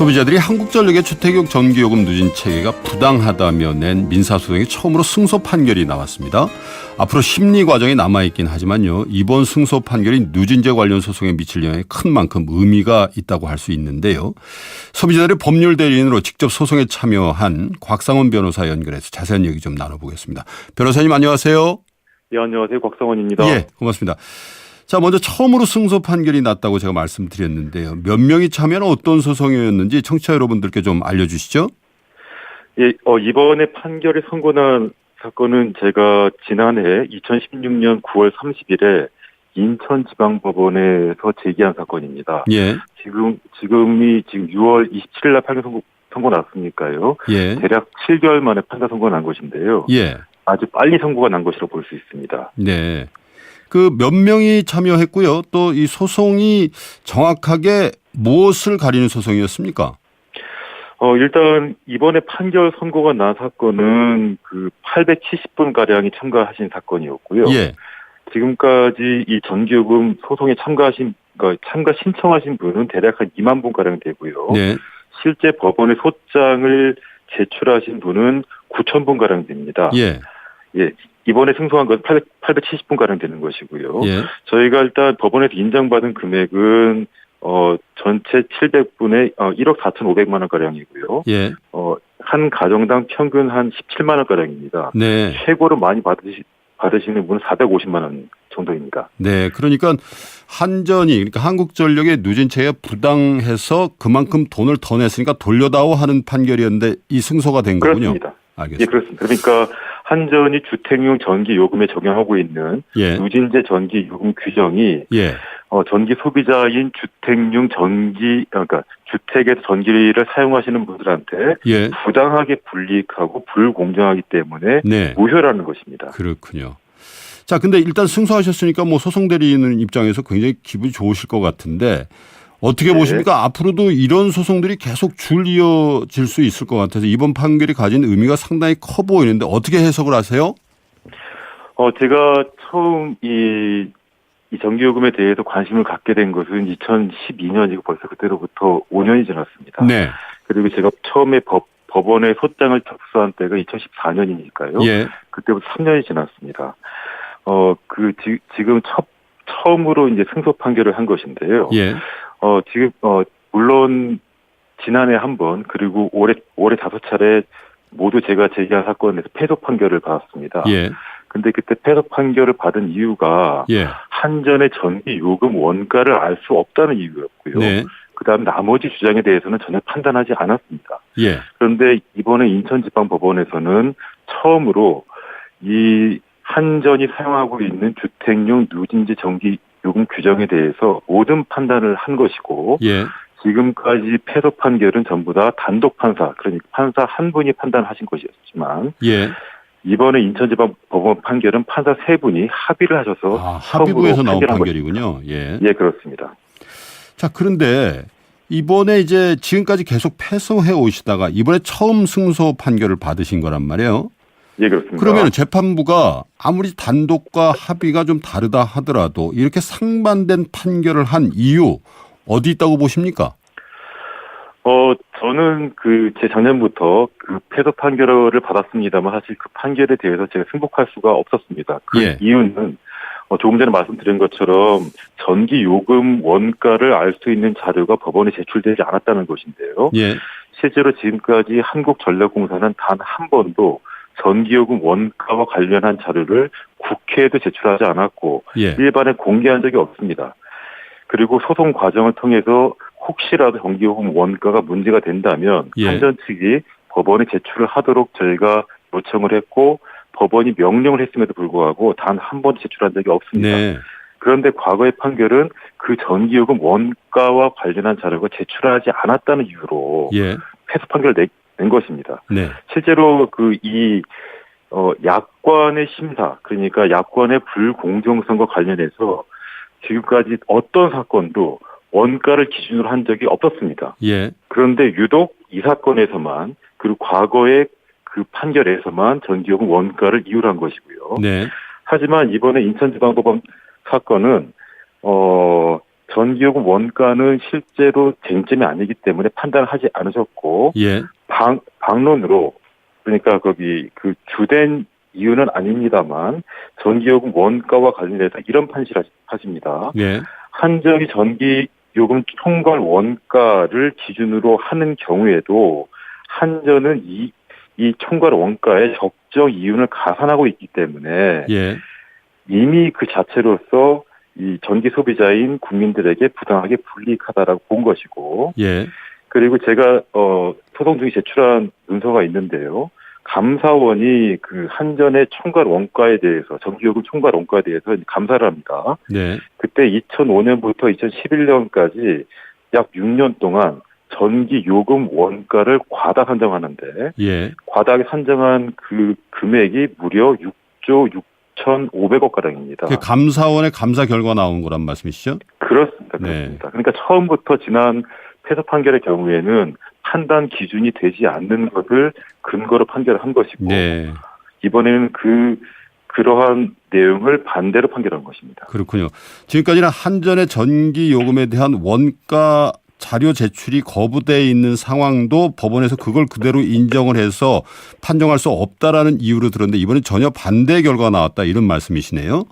소비자들이 한국전력의 주택용 전기요금 누진 체계가 부당하다며 낸 민사소송이 처음으로 승소 판결이 나왔습니다. 앞으로 심리 과정이 남아있긴 하지만요. 이번 승소 판결이 누진제 관련 소송에 미칠 영향이 큰 만큼 의미가 있다고 할 수 있는데요. 소비자들의 법률 대리인으로 직접 소송에 참여한 곽상원 변호사 연결해서 자세한 얘기 좀 나눠보겠습니다. 변호사님 안녕하세요. 예, 안녕하세요. 곽상원입니다. 예, 고맙습니다. 자, 먼저 처음으로 승소 판결이 났다고 제가 말씀드렸는데요. 몇 명이 참여한 어떤 소송이었는지 청취자 여러분들께 좀 알려주시죠. 예, 이번에 판결이 선고난 사건은 제가 지난해 2016년 9월 30일에 인천지방법원에서 제기한 사건입니다. 예. 지금이 6월 27일 날 판결 선고 났으니까요. 예. 대략 7개월 만에 판결 선고가 난 것인데요. 예. 아주 빨리 선고가 난 것이라고 볼 수 있습니다. 네. 그 몇 명이 참여했고요. 또 이 소송이 정확하게 무엇을 가리는 소송이었습니까? 일단 이번에 판결 선고가 난 사건은 그 870분 가량이 참가하신 사건이었고요. 예. 지금까지 이 전기요금 소송에 참가 신청하신 분은 대략 한 2만 분 가량 되고요. 네. 실제 법원에 소장을 제출하신 분은 9천 분 가량 됩니다. 예. 예. 이번에 승소한 것은 870분 가량 되는 것이고요. 예. 저희가 일단 법원에서 인정받은 금액은 전체 700분에 1억 4,500만 원 가량이고요. 예. 한 가정당 평균 한 17만 원 가량입니다. 네. 최고로 많이 받으시는 분은 450만 원 정도입니다. 네. 그러니까 한전이 그러니까 한국전력의 누진체가 부당해서 그만큼 돈을 더 냈으니까 돌려다오 하는 판결이었는데 이 승소가 된 거군요. 그렇습니다. 알겠습니다. 예, 그렇습니다. 그러니까 한전이 주택용 전기 요금에 적용하고 있는 예. 누진제 전기 요금 규정이 예. 전기 소비자인 주택용 그러니까 주택에서 전기를 사용하시는 분들한테 예. 부당하게 불이익하고 불공정하기 때문에 네. 무효라는 것입니다. 그렇군요. 자, 근데 일단 승소하셨으니까 뭐 소송 대리인 입장에서 굉장히 기분이 좋으실 것 같은데 어떻게 네. 보십니까? 앞으로도 이런 소송들이 계속 줄 이어질 수 있을 것 같아서 이번 판결이 가진 의미가 상당히 커 보이는데 어떻게 해석을 하세요? 제가 처음 이 전기요금에 대해서 관심을 갖게 된 것은 2012년이고 벌써 그때로부터 5년이 지났습니다. 네. 그리고 제가 처음에 법원에 소장을 접수한 때가 2014년이니까요. 예. 그때부터 3년이 지났습니다. 지금 처음으로 이제 승소 판결을 한 것인데요. 예. 물론 지난해 한 번 그리고 올해 5차례 모두 제가 제기한 사건에서 패소 판결을 받았습니다. 예. 근데 그때 패소 판결을 받은 이유가 예. 한전의 전기 요금 원가를 알 수 없다는 이유였고요. 네. 그다음 나머지 주장에 대해서는 전혀 판단하지 않았습니다. 예. 그런데 이번에 인천지방법원에서는 처음으로 이 한전이 사용하고 있는 주택용 누진제 전기 요금 규정에 대해서 모든 판단을 한 것이고 예. 지금까지 패소 판결은 전부 다 단독 판사, 그러니까 판사 한 분이 판단하신 것이었지만 예. 이번에 인천지방법원 판결은 판사 세 분이 합의를 하셔서 합의부에서 나온 판결한 판결이군요. 예. 예, 그렇습니다. 자, 그런데 이번에 이제 지금까지 계속 패소해 오시다가 이번에 처음 승소 판결을 받으신 거란 말이에요. 예, 그렇습니다. 그러면 재판부가 아무리 단독과 합의가 좀 다르다 하더라도 이렇게 상반된 판결을 한 이유 어디 있다고 보십니까? 저는 재작년부터 패소 판결을 받았습니다만 사실 그 판결에 대해서 제가 승복할 수가 없었습니다. 그 예. 이유는 조금 전에 말씀드린 것처럼 전기 요금 원가를 알 수 있는 자료가 법원에 제출되지 않았다는 것인데요. 예. 실제로 지금까지 한국전력공사는 단 한 번도 전기요금 원가와 관련한 자료를 국회에도 제출하지 않았고 예. 일반에 공개한 적이 없습니다. 그리고 소송 과정을 통해서 혹시라도 전기요금 원가가 문제가 된다면 예. 한전 측이 법원에 제출을 하도록 저희가 요청을 했고 법원이 명령을 했음에도 불구하고 단 한 번도 제출한 적이 없습니다. 네. 그런데 과거의 판결은 그 전기요금 원가와 관련한 자료가 제출하지 않았다는 이유로 예. 패소 판결을 낸 것입니다. 네. 실제로 약관의 심사, 그러니까 약관의 불공정성과 관련해서 지금까지 어떤 사건도 원가를 기준으로 한 적이 없었습니다. 예. 그런데 유독 이 사건에서만 그리고 과거의 그 판결에서만 전기요금 원가를 이유로 한 것이고요. 네. 하지만 이번에 인천지방법원 사건은 전기요금 원가는 실제로 쟁점이 아니기 때문에 판단을 하지 않으셨고 예. 방론으로 그러니까 거기 그 주된 이유는 아닙니다만 전기요금 원가와 관련해서 이런 판시를 하십니다. 예. 한전이 전기요금 총괄 원가를 기준으로 하는 경우에도 한전은 이 총괄 원가에 적정 이윤을 가산하고 있기 때문에 예. 이미 그 자체로서 이 전기 소비자인 국민들에게 부당하게 불이익하다라고 본 것이고, 예. 그리고 제가 소송 중에 제출한 문서가 있는데요. 감사원이 그 한전의 총괄 원가에 대해서 전기요금 총괄 원가에 대해서 감사를 합니다. 네. 그때 2005년부터 2011년까지 약 6년 동안 전기요금 원가를 과다 산정하는데 예. 과다하게 산정한 그 금액이 무려 6조 6,500억 가량입니다. 그 감사원의 감사 결과 나온 거란 말씀이시죠? 그렇습니다. 네. 그러니까 처음부터 지난 패소 판결의 경우에는 판단 기준이 되지 않는 것을 근거로 판결을 한 것이고 네. 이번에는 그러한 내용을 반대로 판결한 것입니다. 그렇군요. 지금까지는 한전의 전기 요금에 대한 원가 자료 제출이 거부되어 있는 상황도 법원에서 그걸 그대로 인정을 해서 판정할 수 없다라는 이유로 들었는데 이번엔 전혀 반대 결과가 나왔다 이런 말씀이시네요.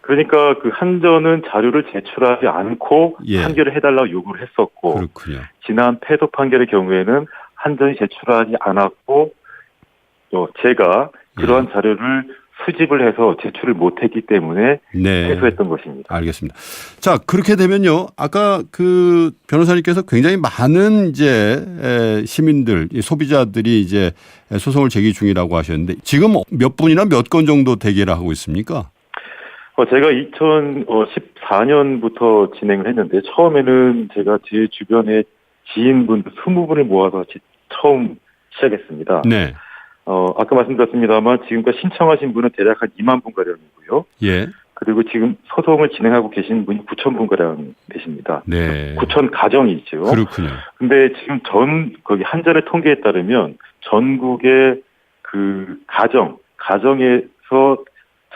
그러니까 그 한전은 자료를 제출하지 않고 예. 판결을 해달라고 요구를 했었고 그렇군요. 지난 패소 판결의 경우에는 한전이 제출하지 않았고 제가 그러한 예. 자료를 수집을 해서 제출을 못했기 때문에 네. 패소했던 것입니다. 알겠습니다. 자, 그렇게 되면요. 아까 그 변호사님께서 굉장히 많은 이제 시민들, 소비자들이 이제 소송을 제기 중이라고 하셨는데 지금 몇 분이나 몇 건 정도 대기를 하고 있습니까? 제가 2014년부터 진행을 했는데 처음에는 제가 제 주변에 지인분들 20분을 모아서 처음 시작했습니다. 네. 아까 말씀드렸습니다만 지금까지 신청하신 분은 대략 한 2만 분가량이고요. 예. 그리고 지금 소송을 진행하고 계신 분이 9천 분가량 되십니다. 네. 9천 가정이죠. 그렇군요. 근데 지금 거기 한전의 통계에 따르면 전국의 그 가정에서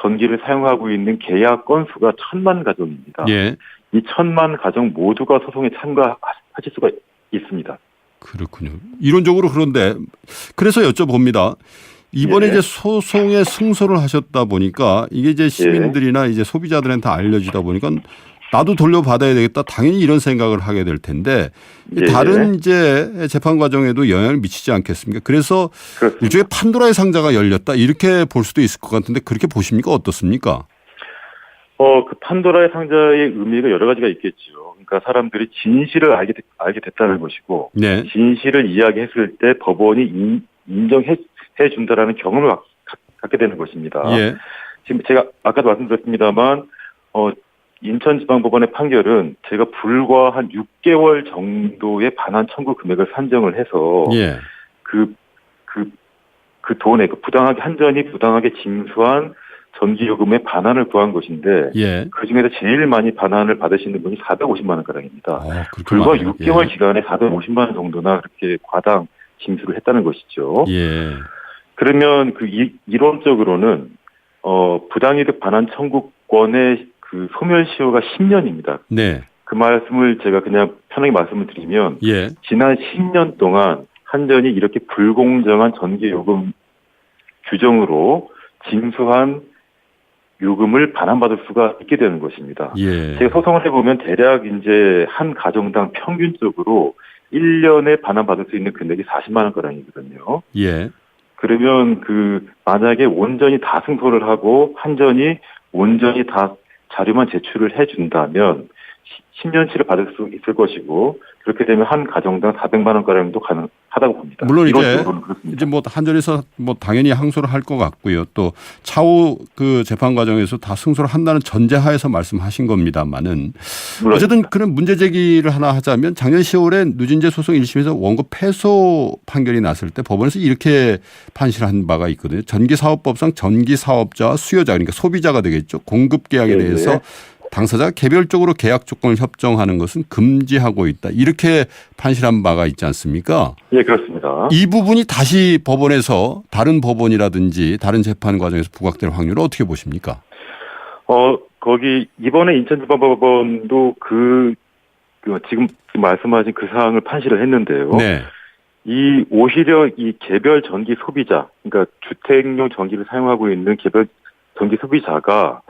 전기를 사용하고 있는 계약 건수가 1,000만 가정입니다. 예. 이 1,000만 가정 모두가 소송에 참가하실 수가 있습니다. 그렇군요. 이론적으로 그런데 그래서 여쭤봅니다. 이번에 예. 이제 소송에 승소를 하셨다 보니까 이게 이제 시민들이나 이제 소비자들한테 알려지다 보니까 나도 돌려받아야 되겠다. 당연히 이런 생각을 하게 될 텐데 예. 다른 이제 재판 과정에도 영향을 미치지 않겠습니까? 그래서 그렇습니다. 일종의 판도라의 상자가 열렸다. 이렇게 볼 수도 있을 것 같은데 그렇게 보십니까? 어떻습니까? 그 판도라의 상자의 의미가 여러 가지가 있겠죠. 그러니까 사람들이 진실을 알게 됐다는 것이고, 네. 진실을 이야기했을 때 법원이 인정해 준다라는 경험을 갖게 되는 것입니다. 예. 지금 제가 아까도 말씀드렸습니다만, 인천지방법원의 판결은 제가 불과 한 6개월 정도의 반환 청구 금액을 산정을 해서 예. 그 돈에 부당하게 한전이 부당하게 징수한 전기요금의 반환을 구한 것인데 예. 그중에서 제일 많이 반환을 받으시는 분이 450만 원 가량입니다. 불과 많아요. 6개월 예. 기간에 450만 원 정도나 그렇게 과당 징수를 했다는 것이죠. 예. 그러면 이론적으로는 부당이득 반환 청구권의 그 소멸시효가 10년입니다. 네. 그 말씀을 제가 그냥 편하게 말씀을 드리면 예. 지난 10년 동안 한전이 이렇게 불공정한 전기요금 규정으로 징수한 요금을 반환받을 수가 있게 되는 것입니다. 예. 제가 소송을 해보면 대략 이제 한 가정당 평균적으로 1년에 반환받을 수 있는 금액이 40만 원가량이거든요. 예. 그러면 만약에 온전히 다 승소를 하고 한전이 온전히 다 자료만 제출을 해준다면 10년치를 받을 수 있을 것이고 그렇게 되면 한 가정당 400만 원가량도 가능하다고 봅니다. 물론 이론적으로는 그렇습니다. 이제 뭐 한전에서 뭐 당연히 항소를 할 것 같고요. 또 차후 그 재판 과정에서 다 승소를 한다는 전제하에서 말씀하신 겁니다만은 어쨌든 그런 문제 제기를 하나 하자면 작년 10월에 누진제 소송 1심에서 원고 패소 판결이 났을 때 법원에서 이렇게 판시한 바가 있거든요. 전기사업법상 전기사업자와 수요자 그러니까 소비자가 되겠죠. 공급 계약에 네. 대해서 당사자가 개별적으로 계약 조건을 협정하는 것은 금지하고 있다. 이렇게 판시한 바가 있지 않습니까? 예, 그렇습니다. 이 부분이 다시 법원에서 다른 법원이라든지 다른 재판 과정에서 부각될 확률을 어떻게 보십니까? 거기 이번에 인천지방법원도 지금 말씀하신 그 사항을 판시를 했는데요. 네. 이 오히려 이 개별 전기 소비자, 그러니까 주택용 전기를 사용하고 있는 개별 전기 소비자가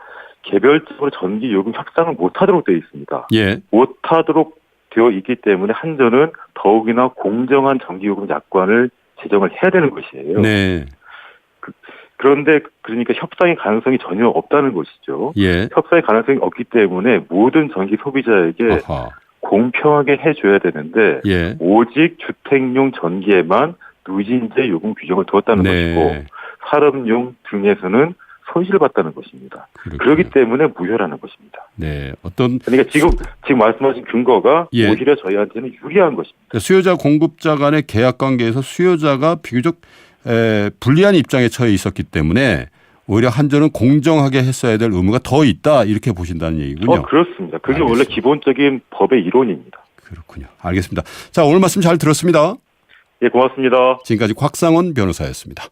개별적으로 전기 요금 협상을 못하도록 되어 있습니다. 예. 못하도록 되어 있기 때문에 한전은 더욱이나 공정한 전기요금 약관을 제정을 해야 되는 것이에요. 네. 그런데 그러니까 협상의 가능성이 전혀 없다는 것이죠. 예. 협상의 가능성이 없기 때문에 모든 전기 소비자에게 아하. 공평하게 해줘야 되는데 예. 오직 주택용 전기에만 누진제 요금 규정을 두었다는 네. 것이고 산업용 등에서는 손실을 봤다는 것입니다. 그렇군요. 그렇기 때문에 무효라는 것입니다. 네. 어떤 그러니까 지금 말씀하신 근거가 예. 오히려 저희한테는 유리한 것입니다. 수요자 공급자 간의 계약 관계에서 수요자가 비교적 불리한 입장에 처해 있었기 때문에 오히려 한전은 공정하게 했어야 될 의무가 더 있다 이렇게 보신다는 얘기군요. 그렇습니다. 그게 알겠습니다. 원래 기본적인 법의 이론입니다. 그렇군요. 알겠습니다. 자, 오늘 말씀 잘 들었습니다. 예, 고맙습니다. 지금까지 곽상원 변호사였습니다.